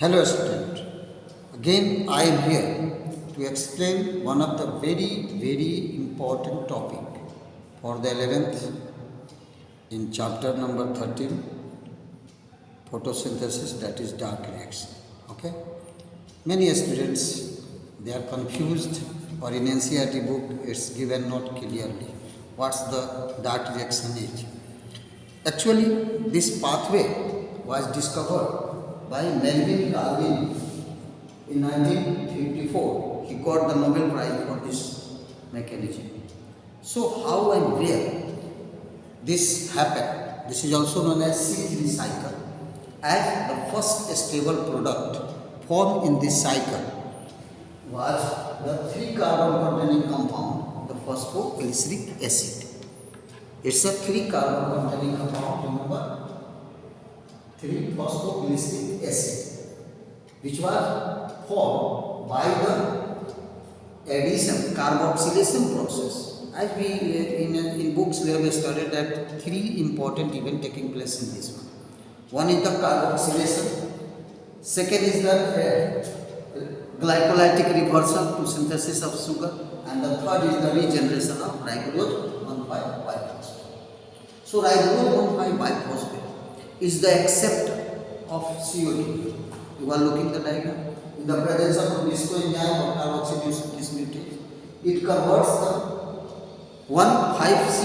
Hello student, again I am here to explain one of the very important topic for the 11th in chapter number 13 photosynthesis, that is dark reaction. Okay, many students they are confused, or in NCERT book it's given not clearly what's the dark reaction is. Actually this pathway was discovered by Melvin Galvin in 1954. He got the Nobel Prize for this mechanism. So how and where this happened? This is also known as C3 cycle, as the first stable product formed in this cycle was the 3 carbon containing compound, the phosphoglyceric acid. It's a 3 carbon containing compound, remember, 3 phosphoglyceric acid, which was formed by the addition carboxylation process. As we in books we have studied that 3 important events taking place in this one. One is the carboxylation, second is the glycolytic reversal to synthesis of sugar, and the third is the regeneration of ribulose 1,5-biphosphate. So ribulose 1,5-biphosphate is the acceptor of CO2. You are looking at the diagram. In the presence of Rubisco enzyme or carboxylation dismutase, it converts the 1,5C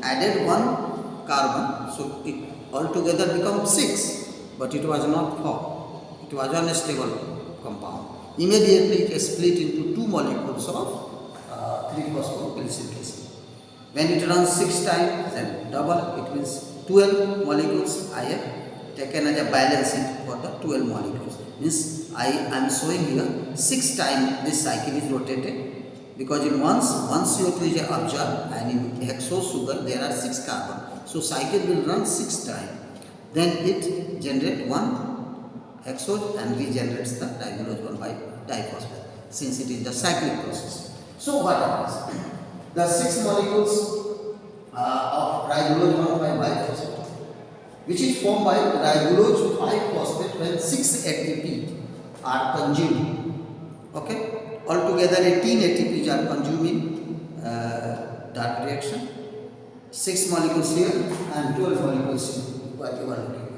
added 1 carbon, so it altogether becomes 6, but it was not formed. It was unstable compound. Immediately it is split into 2 molecules of 3-phosphoglyceric acid. When it runs 6 times, then double, it means 12 molecules I have taken as a balance sheet for the 12 molecules. Means I am showing here 6 times this cycle is rotated, because in one CO2 is absorbed and in hexose sugar there are 6 carbon. So cycle will run 6 times. Then it generates 1 hexose and regenerates the ribulose 1,5-diphosphate, since it is the cyclic process. So what happens? The 6 molecules of ribulose 1,5-biphosphate, which is formed by ribulose 5-phosphate when 6 ATP are consumed. Okay, altogether 18 ATPs are consumed in dark reaction. 6 molecules here and 12 molecules here. What you are looking at.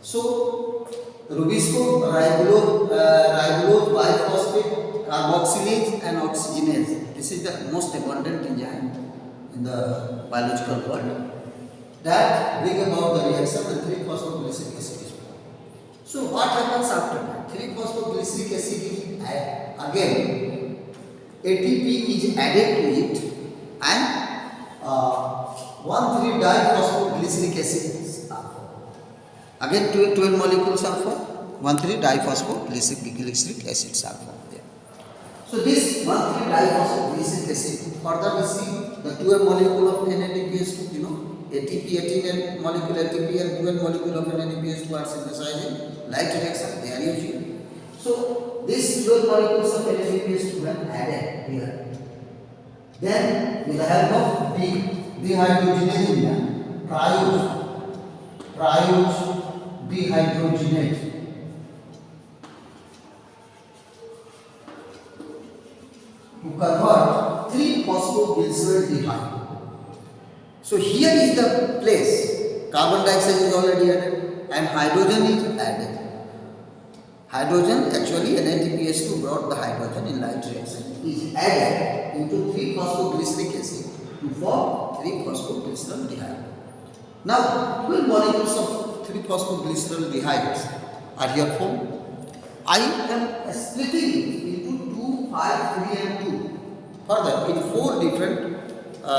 So Rubisco, ribulose biphosphate, carboxylase and oxygenase. This is the most abundant enzyme in the biological world that bring about the reaction and 3-phosphoglyceric acid is formed. So what happens after that? 3-phosphoglyceric acid is again ATP is added to it and 1,3-diphosphoglyceric acid are formed. Again 12 molecules are formed. 1,3-diphosphoglyceric acids are formed there. So this 1,3-diphosphoglyceric acid, further we see the 12 molecule of NADPH2, ATP 18 molecule ATP and 12 molecule of NADPH2 are synthesizing light reaction, they are using. So these 12 molecules of NADPH2 are added here. Then with the help of dehydrogenase enzyme, triose dehydrogenase, to convert 3-phosphoglyceraldehyde. So here is the place, carbon dioxide is already added and hydrogen is added. Hydrogen, actually NADPH2 brought the hydrogen in light reaction, is added into 3-phosphoglyceric acid to form 3-phosphoglyceraldehyde. Now 12 molecules of 3-phosphoglyceraldehydes are here formed. I am splitting it into 2, 5, 3 and 2. Further, in 4 different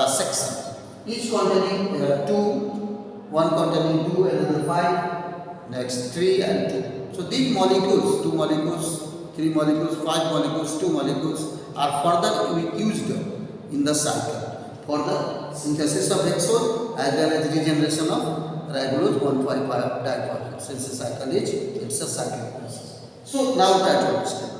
sections, each containing 2, one containing 2, another 5, next 3 and 2. So these molecules, 2 molecules, 3 molecules, 5 molecules, 2 molecules are further used in the cycle for the synthesis of hexose as well as regeneration of ribulose 1,5-diphosphate. Since the cycle is, it's a cyclic process. So now try to understand.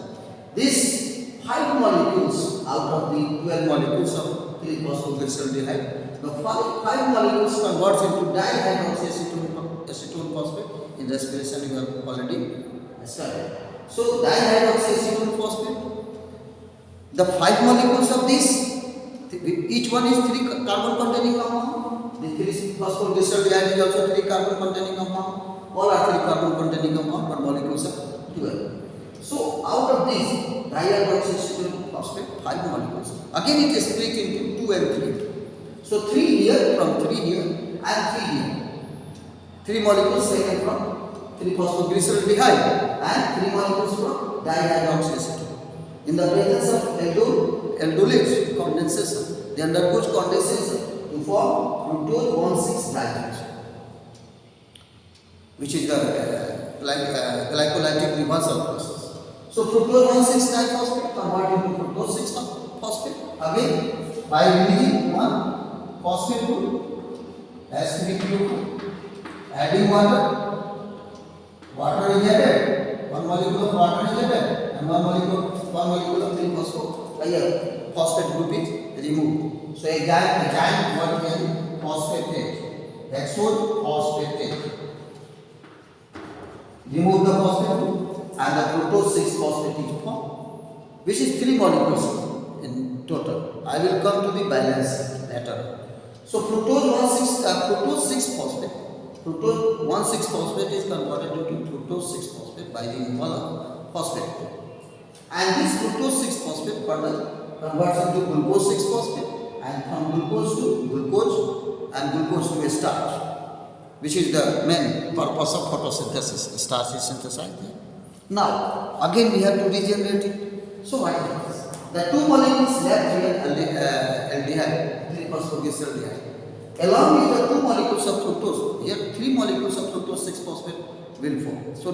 These 5 molecules out of the 12 molecules of 3-phosphoglyceraldehyde, the 5 molecules converts into dihydroxyacetone phosphate. In respiration you have already studied. So dihydroxyacetone phosphate. The 5 molecules of this, each one is 3 carbon containing compound. The 3 phosphoglyceraldehyde is also 3 carbon containing compound. All are 3 carbon containing compound, but molecules are 12. So out of these dihydroxyacetone phosphate, 5 molecules. Again it is split into 2 and 3. So 3 here, from 3 here and 3 here. 3 molecules taken from 3 phosphoglyceraldehyde and 3 molecules from dihydroxyacetone. In the presence of aldolate condensation, they undergoes condensation to form fructose 1,6-diphosphate, which is the glycolytic reversal process. So fructose 1,6-diphosphate converted into fructose 6-phosphate again by releasing one phosphate group H3PO4, adding water is added, one molecule of water is added, and one molecule of 3-phosphate group is removed. So a giant molecule phosphatate, hexose phosphatate. Remove the phosphate group and the fructose 6-phosphate is formed, which is 3 molecules in total. I will come to the balance later. So fructose 6-phosphate. Fructose 1,6-phosphate is converted into fructose 6-phosphate by the removal of phosphate group. And this fructose 6-phosphate further converts into glucose 6-phosphate, and from glucose to glucose and glucose to a starch, which is the main purpose of photosynthesis. Starch is synthesized here. Now, again we have to regenerate it. So what happens? The 2 molecules left here, aldehyde, 3-phosphoglyceraldehyde, along with the 2 molecules of fructose, here 3 molecules of fructose 6-phosphate will form. So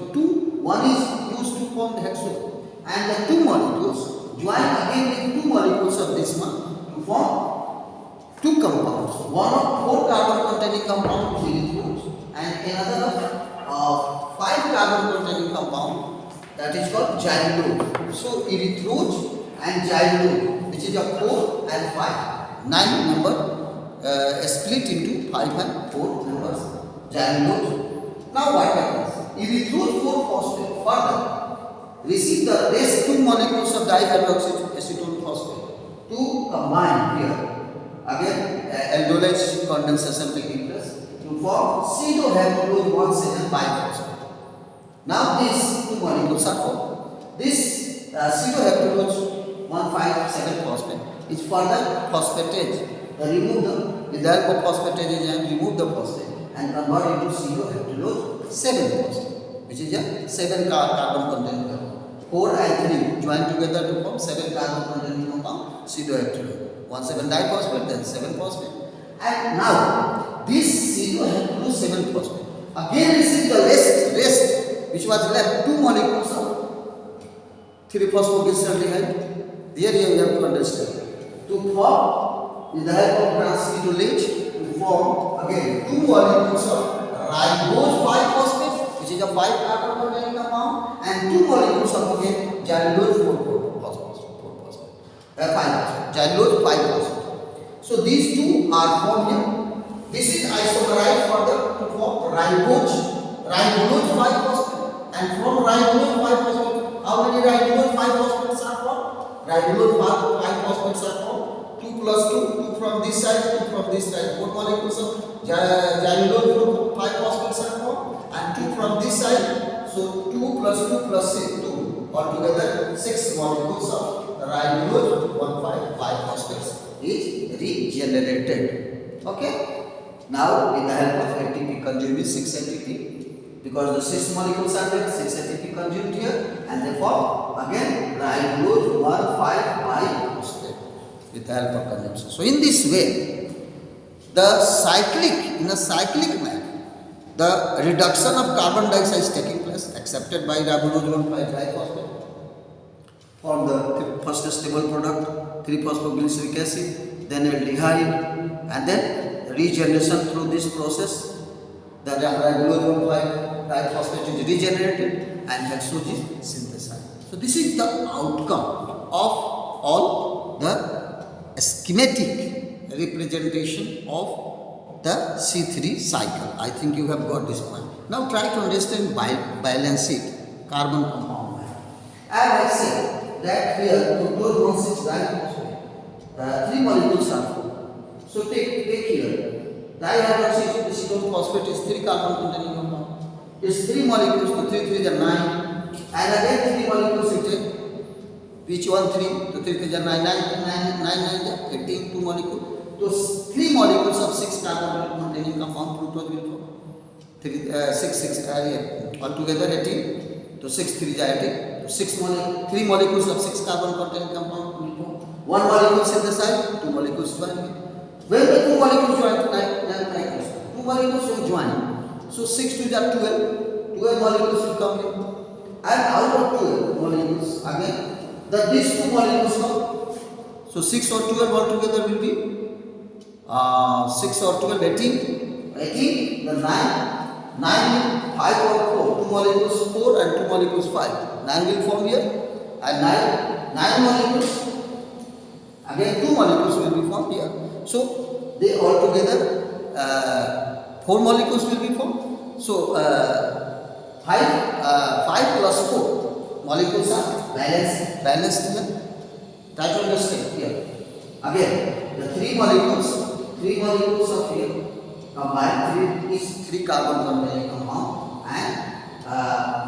one is used to form the hexose, and the 2 molecules join again with 2 molecules of this one to form 2 compounds. One of 4 carbon containing compound erythrose, and another of 5 carbon containing compound, that is called xylulose. So erythrose and xylulose, which is a 4 and 5, 9 number split into 5 and 4 members, xylulose. Now what happens? Erythrose 4-phosphate further receive the rest 2 molecules of dihydroxyacetone phosphate to combine here. Again aldolate condensation taking place to form pseudohexose 1,7-biphosphate. Now these 2 molecules are formed. This pseudohexose 1,5,7-phosphate is further phosphatage. Remove with the help of phosphatage and remove the phosphate and convert into pseudohexose 7-phosphate, which is a 7 carbon containing compound. 4 and 3 join together to form 7 carbon containing compound, pseudohexose 1,7-diphosphate, then 7-phosphate. And now this pseudohexose 7-phosphate again receive the rest which was left 2 molecules of 3-phosphoglyceraldehyde. Here you have to understand, to form with the help of transcetolate to form again 2 molecules of ribose 5-phosphate, which is a 5 carbon containing compound, and 2 molecules of again xylulose 4-phosphate, 5-phosphate, xylulose 5-phosphate. So these 2 are formed here. This is isomerized further to form ribose 5-phosphate, and from ribose 5-phosphate, how many ribose 5-phosphates are formed? Ribose 5-phosphates are formed. 2 plus 2 from this side, 2 from this side. 4 molecules of xylulose 5-phosphates are formed, and 2 from this side. So 2 plus 2 plus 6, 2. Altogether 6 molecules of ribose 1,5-phosphates is regenerated. Okay. Now with the help of ATP consumed 6 ATP, because the 6 molecules are there, 6 ATP consumed here, and therefore again ribose 1,5-biphosphate with the help of consumption. So in this way, in a cyclic manner, the reduction of carbon dioxide is taking place, accepted by ribose 1,5-biphosphate, form the first stable product 3-phosphoglyceric acid, then aldehyde, and then regeneration through this process. The ribose 1,5-biphosphate is regenerated and hexose is synthesized. So this is the outcome of all the schematic representation of the C3 cycle. I think you have got this point. Now try to understand balance sheet, carbon compound. And I said that here fructose 1,6 diphosphate, 3 molecules are formed. So take here. Dihydroxyacetone phosphate is 3 carbon containing compound. It's 3 molecules, so 3 3 are 9. And again 3 molecules you take. Which one 3? So 3 3 are 9, 9, 18, 2 molecules. So 3 molecules of 6 carbon containing compound fructose will form. 6 altogether 18. So 6 3 are 18. 3 molecules of 6 carbon containing compound will form. 1 molecule synthesized, 2 molecules join. When the 2 molecules join, 2 molecules will join. So 6 2 are 12. 12 molecules will come here. And out of 12 molecules, again, these 2 molecules come. So 6 or 12 altogether will be 6 or 12, 18. 18, the 9. 9, 5 or 4. 2 molecules 4 and 2 molecules 5. 9 will form here. And 9 molecules. Again 2 molecules will be formed here. So they all together 4 molecules will be formed. So 5 plus 4 molecules are balanced here. Try to understand here. Again the 3 molecules of here combined 3 carbon containing compound and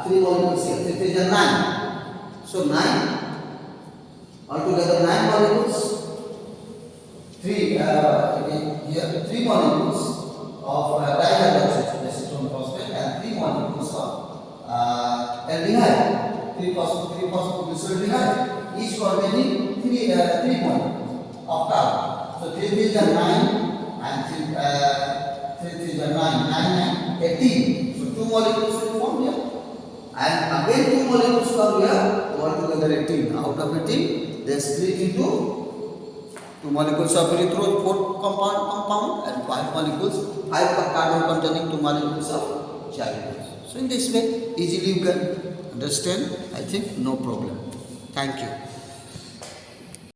3 molecules here. 3 is 9. So 9 altogether 9 molecules. 3 molecules of dihydroxyacetone phosphate and 3 molecules of aldehyde. 3 phosphoglyceraldehyde. Each containing 3 molecules of carbon. So 3 is 9 and 3 is 9, 9, 18. So 2 molecules will form here. And again 2 molecules come here. Altogether 18. Out of 18, they split into 2 molecules of erythrose 4 compound and 5 molecules, 5 carbon containing 2 molecules of gyrose. So in this way, easily you can understand. I think no problem. Thank you.